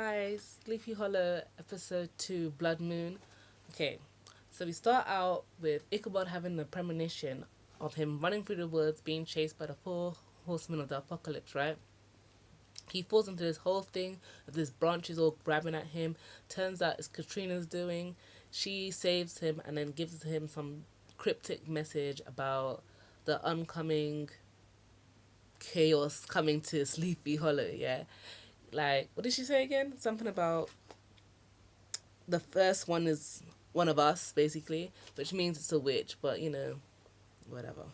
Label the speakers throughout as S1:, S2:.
S1: Hi, Sleepy Hollow, episode 2, Blood Moon. Okay, so we start out with Ichabod having the premonition of him running through the woods, being chased by the four horsemen of the apocalypse, right? He falls into this whole thing of this branches all grabbing at him. Turns out it's Katrina's doing. She saves him and then gives him some cryptic message about the oncoming chaos coming to Sleepy Hollow, yeah? Like, what did she say again? Something about the first one is one of us, basically, which means it's a witch, but whatever.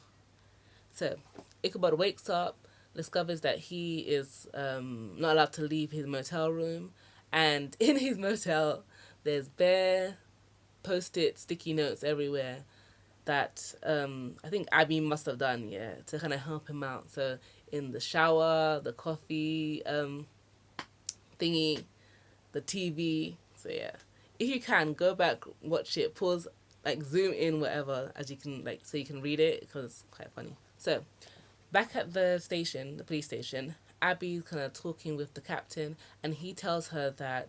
S1: So, Ichabod wakes up, discovers that he is not allowed to leave his motel room, and in his motel, there's bare post-it sticky notes everywhere that I think Abby must have done, yeah, to kind of help him out. So, in the shower, the coffee thingy, the TV. So yeah, if you can go back, watch it, pause, like zoom in, whatever, as you can, like so you can read it because it's quite funny. So back at the station, the police station, Abby's kind of talking with the captain, and he tells her that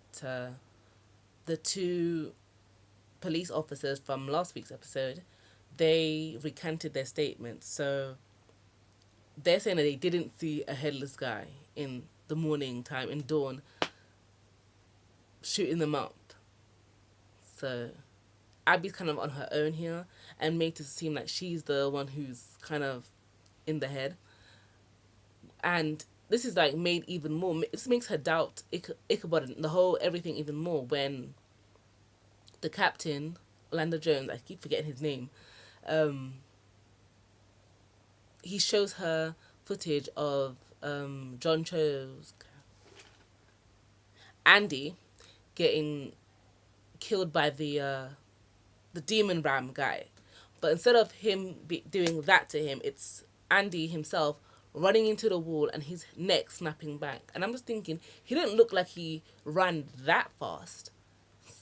S1: the two police officers from last week's episode, they recanted their statements. So they're saying that they didn't see a headless guy in the morning time, in dawn, shooting them up. So Abby's kind of on her own here and made it seem like she's the one who's kind of in the head. And this is like made even more. This makes her doubt Ichabod and the whole everything even more when the captain, Orlando Jones, I keep forgetting his name, he shows her footage of John Cho's Andy getting killed by the demon ram guy. But instead of him doing that to him, it's Andy himself running into the wall and his neck snapping back. And I'm just thinking, he didn't look like he ran that fast.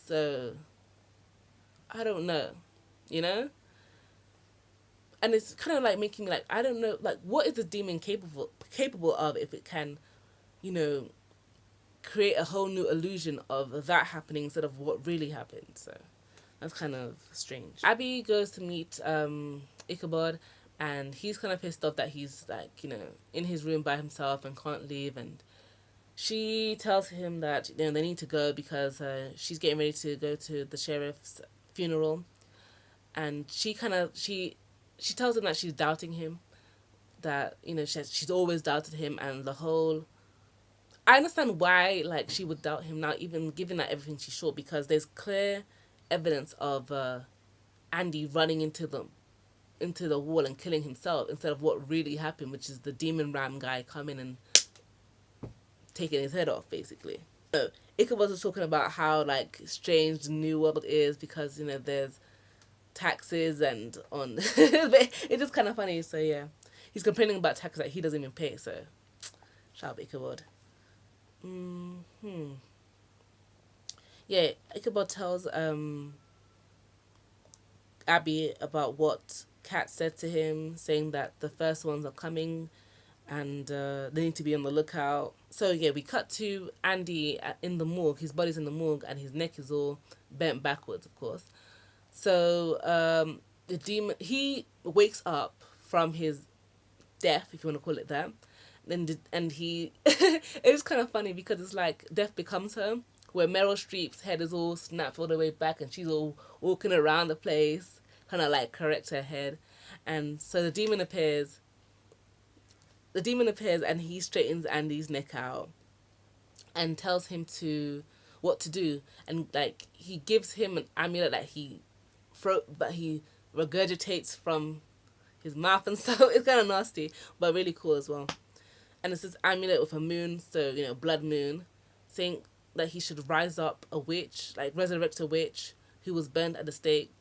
S1: So, I don't know, you know? And it's kind of like making me like, I don't know, like, what is the demon capable of if it can, you know, create a whole new illusion of that happening instead of what really happened. So that's kind of strange. Abby goes to meet Ichabod, and he's kind of pissed off that he's like, in his room by himself and can't leave. And she tells him that they need to go because she's getting ready to go to the sheriff's funeral, and she tells him that she's doubting him, that she's always doubted him, and the whole. I understand why like she would doubt him now, even given that everything she saw, because there's clear evidence of Andy running into the wall and killing himself instead of what really happened, which is the demon ram guy coming and taking his head off, basically. So Ichabod was talking about how like strange the new world is because there's taxes and on it's just kind of funny. So yeah, he's complaining about taxes that he doesn't even pay. So shout out Ichabod. Yeah, Ichabod tells Abby about what Kat said to him, saying that the first ones are coming and they need to be on the lookout. So yeah, we cut to Andy in the morgue. His body's in the morgue and his neck is all bent backwards, of course. So the demon, he wakes up from his death, if you want to call it that. And he, it was kind of funny because it's like death becomes her, where Meryl Streep's head is all snapped all the way back and she's all walking around the place, kind of like correct her head. And so the demon appears. The demon appears and he straightens Andy's neck out and tells him what to do. And like he gives him an amulet that he regurgitates from his mouth and stuff. It's kind of nasty, but really cool as well. And it's this amulet with a moon, so blood moon, saying that he should rise up a witch, like resurrect a witch who was burned at the stake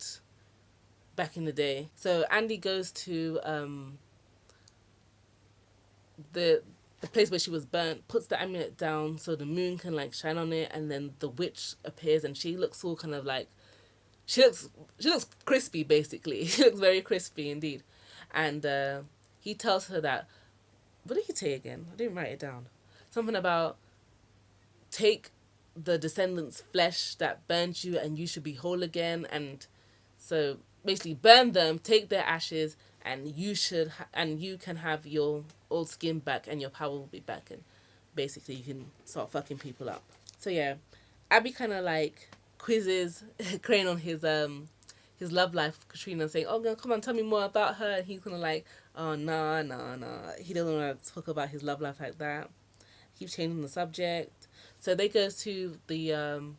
S1: back in the day. So Andy goes to the place where she was burnt, puts the amulet down so the moon can like shine on it, and then the witch appears and she looks all kind of like she looks crispy, basically. She looks very crispy indeed. And he tells her that, what did he say again? I didn't write it down. Something about take the descendants' flesh that burned you, and you should be whole again. And so basically, burn them, take their ashes, and you can have your old skin back, and your power will be back, and basically you can start fucking people up. So yeah, Abby kind of like quizzes Crane on his love life with Katrina, saying, "Oh, come on, tell me more about her." And he's kind of like, "Oh, nah. He doesn't want to talk about his love life like that." Keeps changing the subject. So they go to the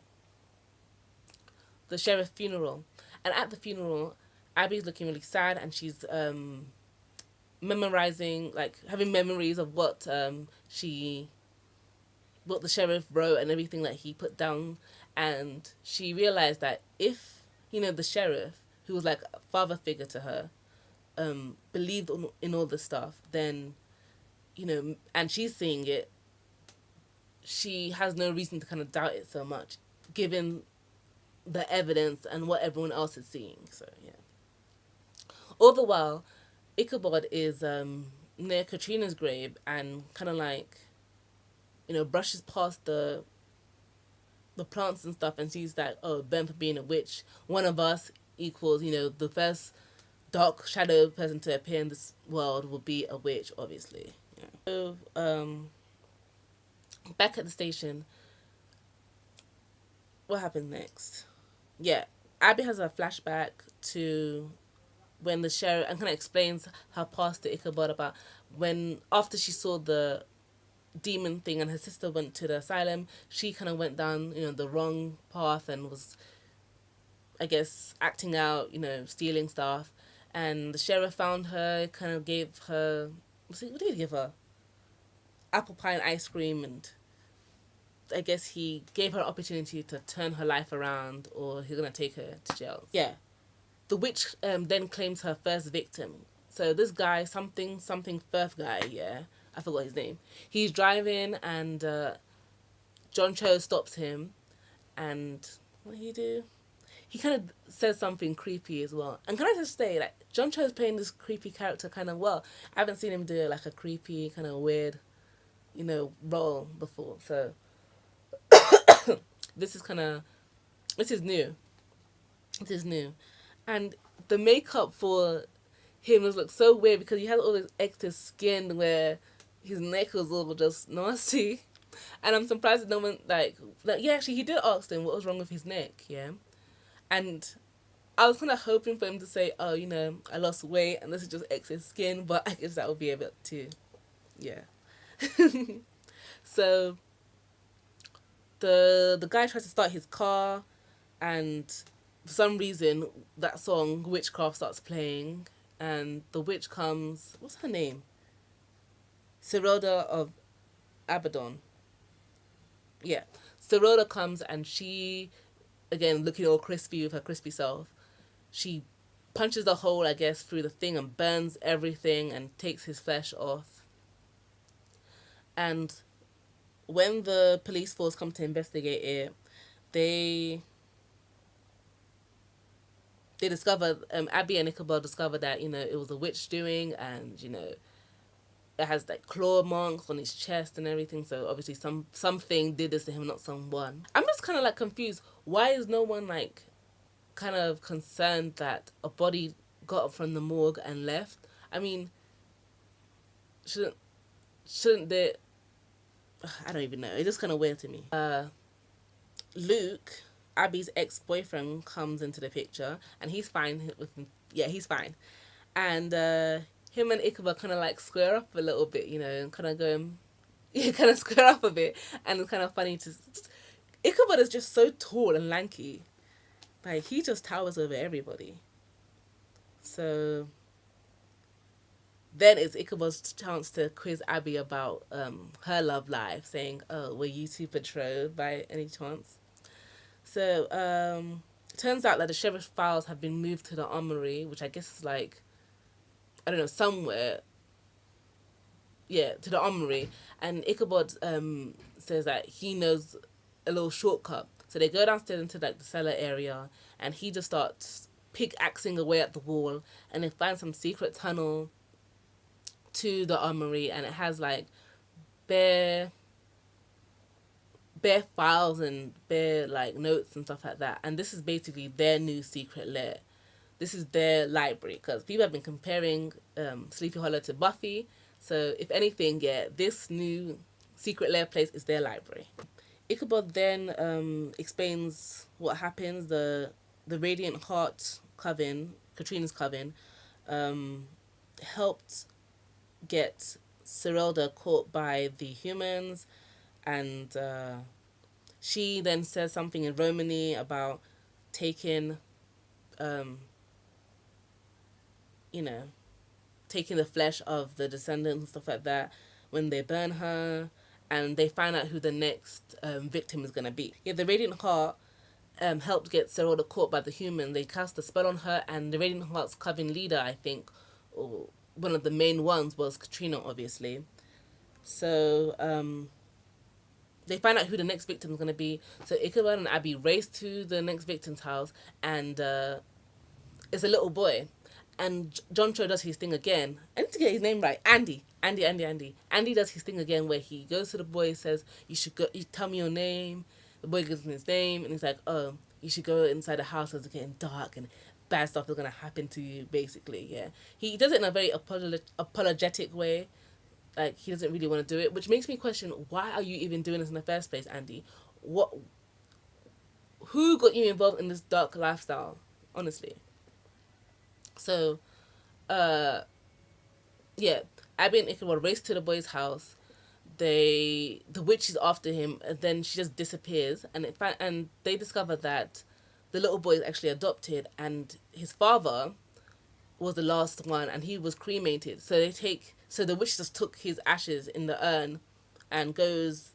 S1: sheriff funeral, and at the funeral, Abby's looking really sad, and she's memorizing, like having memories of what what the sheriff wrote and everything that he put down, and she realized that if the sheriff, who was like a father figure to her, believed in all this stuff, then and she's seeing it, she has no reason to kind of doubt it so much, given the evidence and what everyone else is seeing. So yeah. All the while, Ichabod is near Katrina's grave and kind of like, brushes past the plants and stuff and sees that, oh, Ben for being a witch, one of us equals, the first dark shadow person to appear in this world will be a witch, obviously. Yeah. So, back at the station, what happened next? Yeah, Abby has a flashback to when the sheriff, and kind of explains her past to Ichabod about when, after she saw the demon thing and her sister went to the asylum, she kind of went down, the wrong path and was, I guess, acting out, stealing stuff. And the sheriff found her, kind of gave her, what did he give her? Apple pie and ice cream, and I guess he gave her an opportunity to turn her life around, or he's gonna take her to jail. Yeah. The witch then claims her first victim. So this guy, something Firth guy, yeah, I forgot his name. He's driving, and John Cho stops him, and what did he do? He kind of says something creepy as well. And can I just say, like, John Cho's playing this creepy character kind of well. I haven't seen him do like a creepy, kind of weird, role before. So this is new. It is new. And the makeup for him look so weird because he has all this extra skin where his neck was all just nasty. And I'm surprised that no one, yeah, actually, he did ask him what was wrong with his neck, yeah? And I was kind of hoping for him to say, oh, I lost weight and this is just excess skin, but I guess that would be a bit too, yeah. So, the guy tries to start his car, and for some reason, that song, Witchcraft, starts playing, and the witch comes, what's her name? Seroda of Abaddon. Yeah. Seroda comes, and she, again, looking all crispy with her crispy self, she punches a hole, I guess, through the thing and burns everything and takes his flesh off. And when the police force come to investigate it, they discover, Abby and Ichabod discover that, it was a witch doing, and, it has like claw marks on his chest and everything, so obviously something did this to him, not someone. I'm just kind of like confused. Why is no one like kind of concerned that a body got up from the morgue and left? I mean, shouldn't they? I don't even know. It's just kind of weird to me. Luke, Abby's ex-boyfriend, comes into the picture, and he's fine with him. Yeah, he's fine. And him and Ichabod kind of like square up a little bit, and kind of going, kind of square up a bit. And it's kind of funny to... Ichabod is just so tall and lanky. Like, he just towers over everybody. So then it's Ichabod's chance to quiz Abby about her love life, saying, oh, were you two betrothed by any chance? So, it turns out that the sheriff's files have been moved to the armory, which I guess is like, I don't know, somewhere. Yeah, to the armory. And Ichabod says that he knows a little shortcut. So they go downstairs into like the cellar area, and he just starts pickaxing away at the wall, and they find some secret tunnel to the armory, and it has like bare bare files and bare like notes and stuff like that. And this is basically their new secret lair. This is their library, because people have been comparing Sleepy Hollow to Buffy. So if anything, yeah, this new secret lair place is their library. Ichabod then explains what happens. The Radiant Heart coven, Katrina's coven, helped get Serelda caught by the humans, and she then says something in Romany about taking, you know, taking the flesh of the descendants and stuff like that when they burn her, and they find out who the next victim is going to be. Yeah, the Radiant Heart helped get Serelda caught by the human. They cast a spell on her, and the Radiant Heart's coven leader, I think, or one of the main ones, was Katrina, obviously. So they find out who the next victim is going to be. So Ichabod and Abby race to the next victim's house, and it's a little boy. And John Cho does his thing again. I need to get his name right. Andy. Andy does his thing again, where he goes to the boy, says, "You should go. You tell me your name." The boy gives him his name, and he's like, "Oh, you should go inside the house as it's getting dark and bad stuff is gonna happen to you." Basically, yeah. He does it in a very apologetic way. Like, he doesn't really want to do it, which makes me question, why are you even doing this in the first place, Andy? Who got you involved in this dark lifestyle? Honestly. So, yeah, Abby and Ichabod race to the boy's house. The witch is after him, and then she just disappears, and they discover that the little boy is actually adopted, and his father was the last one, and he was cremated. So the witch just took his ashes in the urn and goes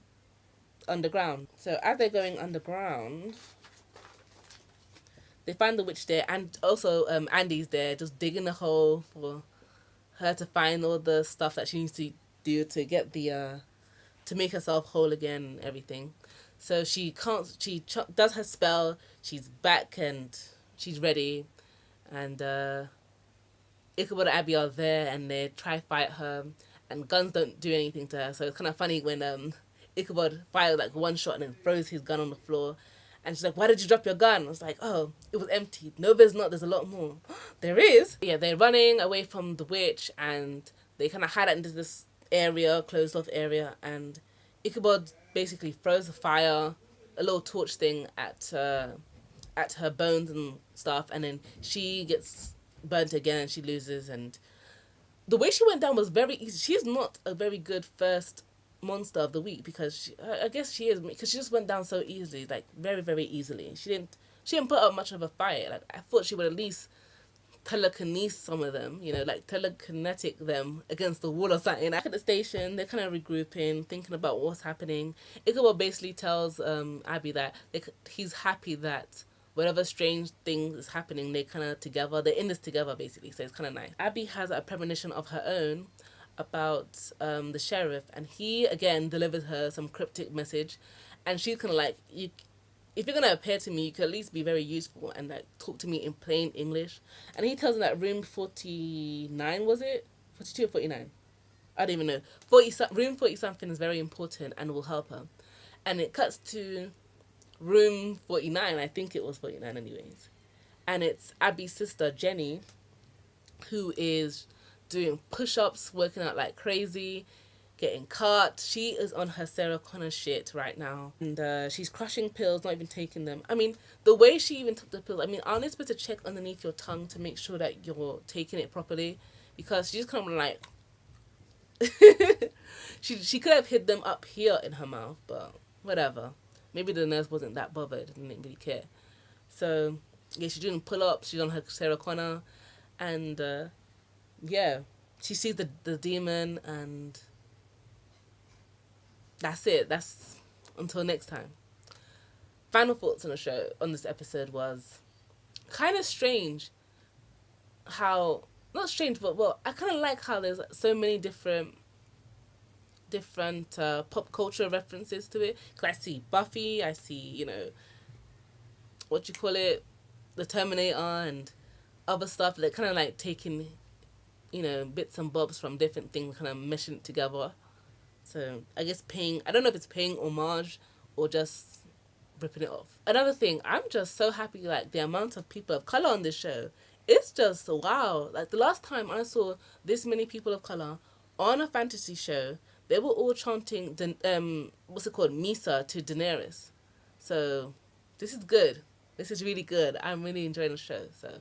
S1: underground. So as they're going underground, they find the witch there, and also Andy's there, just digging a hole for her to find all the stuff that she needs to do to get to make herself whole again and everything. So she does her spell. She's back and she's ready, and Ichabod and Abby are there, and they try fight her, and guns don't do anything to her. So it's kind of funny when Ichabod fires like one shot and then throws his gun on the floor. And she's like, "Why did you drop your gun?" I was like, "Oh, it was empty." "No, there's not. There's a lot more." "There is?" Yeah, they're running away from the witch, and they kind of hide out into this area, closed off area, and Ichabod basically throws a fire, a little torch thing at her bones and stuff, and then she gets burnt again and she loses. And the way she went down was very easy. She's not a very good first monster of the week, because I guess she is, because she just went down so easily, like very, very easily. She didn't put up much of a fight. Like, I thought she would at least telekinesis some of them, like telekinetic them against the wall or something. Back at the station, they're kind of regrouping, thinking about what's happening. Ichabod basically tells Abby that he's happy that whatever strange thing is happening, they're kind of together. They're in this together, basically, so it's kind of nice. Abby has a premonition of her own about the sheriff, and he again delivers her some cryptic message, and she's kind of like, if you're gonna appear to me, you could at least be very useful and like talk to me in plain English. And he tells her that room 49, was it 42 or 49? I don't even know. Room 40 something is very important and will help her. And it cuts to room 49. I think it was 49 anyways, and it's Abby's sister Jenny, who is doing push-ups, working out like crazy, getting cut. She is on her Sarah Connor shit right now, and she's crushing pills, not even taking them. I mean, the way she even took the pills, I mean, aren't they supposed to check underneath your tongue to make sure that you're taking it properly? Because she's kind of like she could have hid them up here in her mouth, but whatever. Maybe the nurse wasn't that bothered and didn't really care. So yeah, she's doing pull-ups, she's on her Sarah Connor, and yeah, she sees the demon, and that's it. That's until next time. Final thoughts on the show, on this episode, was kind of strange how, not strange, but well, I kind of like how there's so many different pop culture references to it. Because I see Buffy, I see, the Terminator and other stuff that kind of like taking, bits and bobs from different things, kind of meshing it together. So I guess I don't know if it's paying homage or just ripping it off. Another thing, I'm just so happy, like, the amount of people of color on this show. It's just wow. Like, the last time I saw this many people of color on a fantasy show, they were all chanting what's it called, Misa to Daenerys. So this is good. This is really good. I'm really enjoying the show. So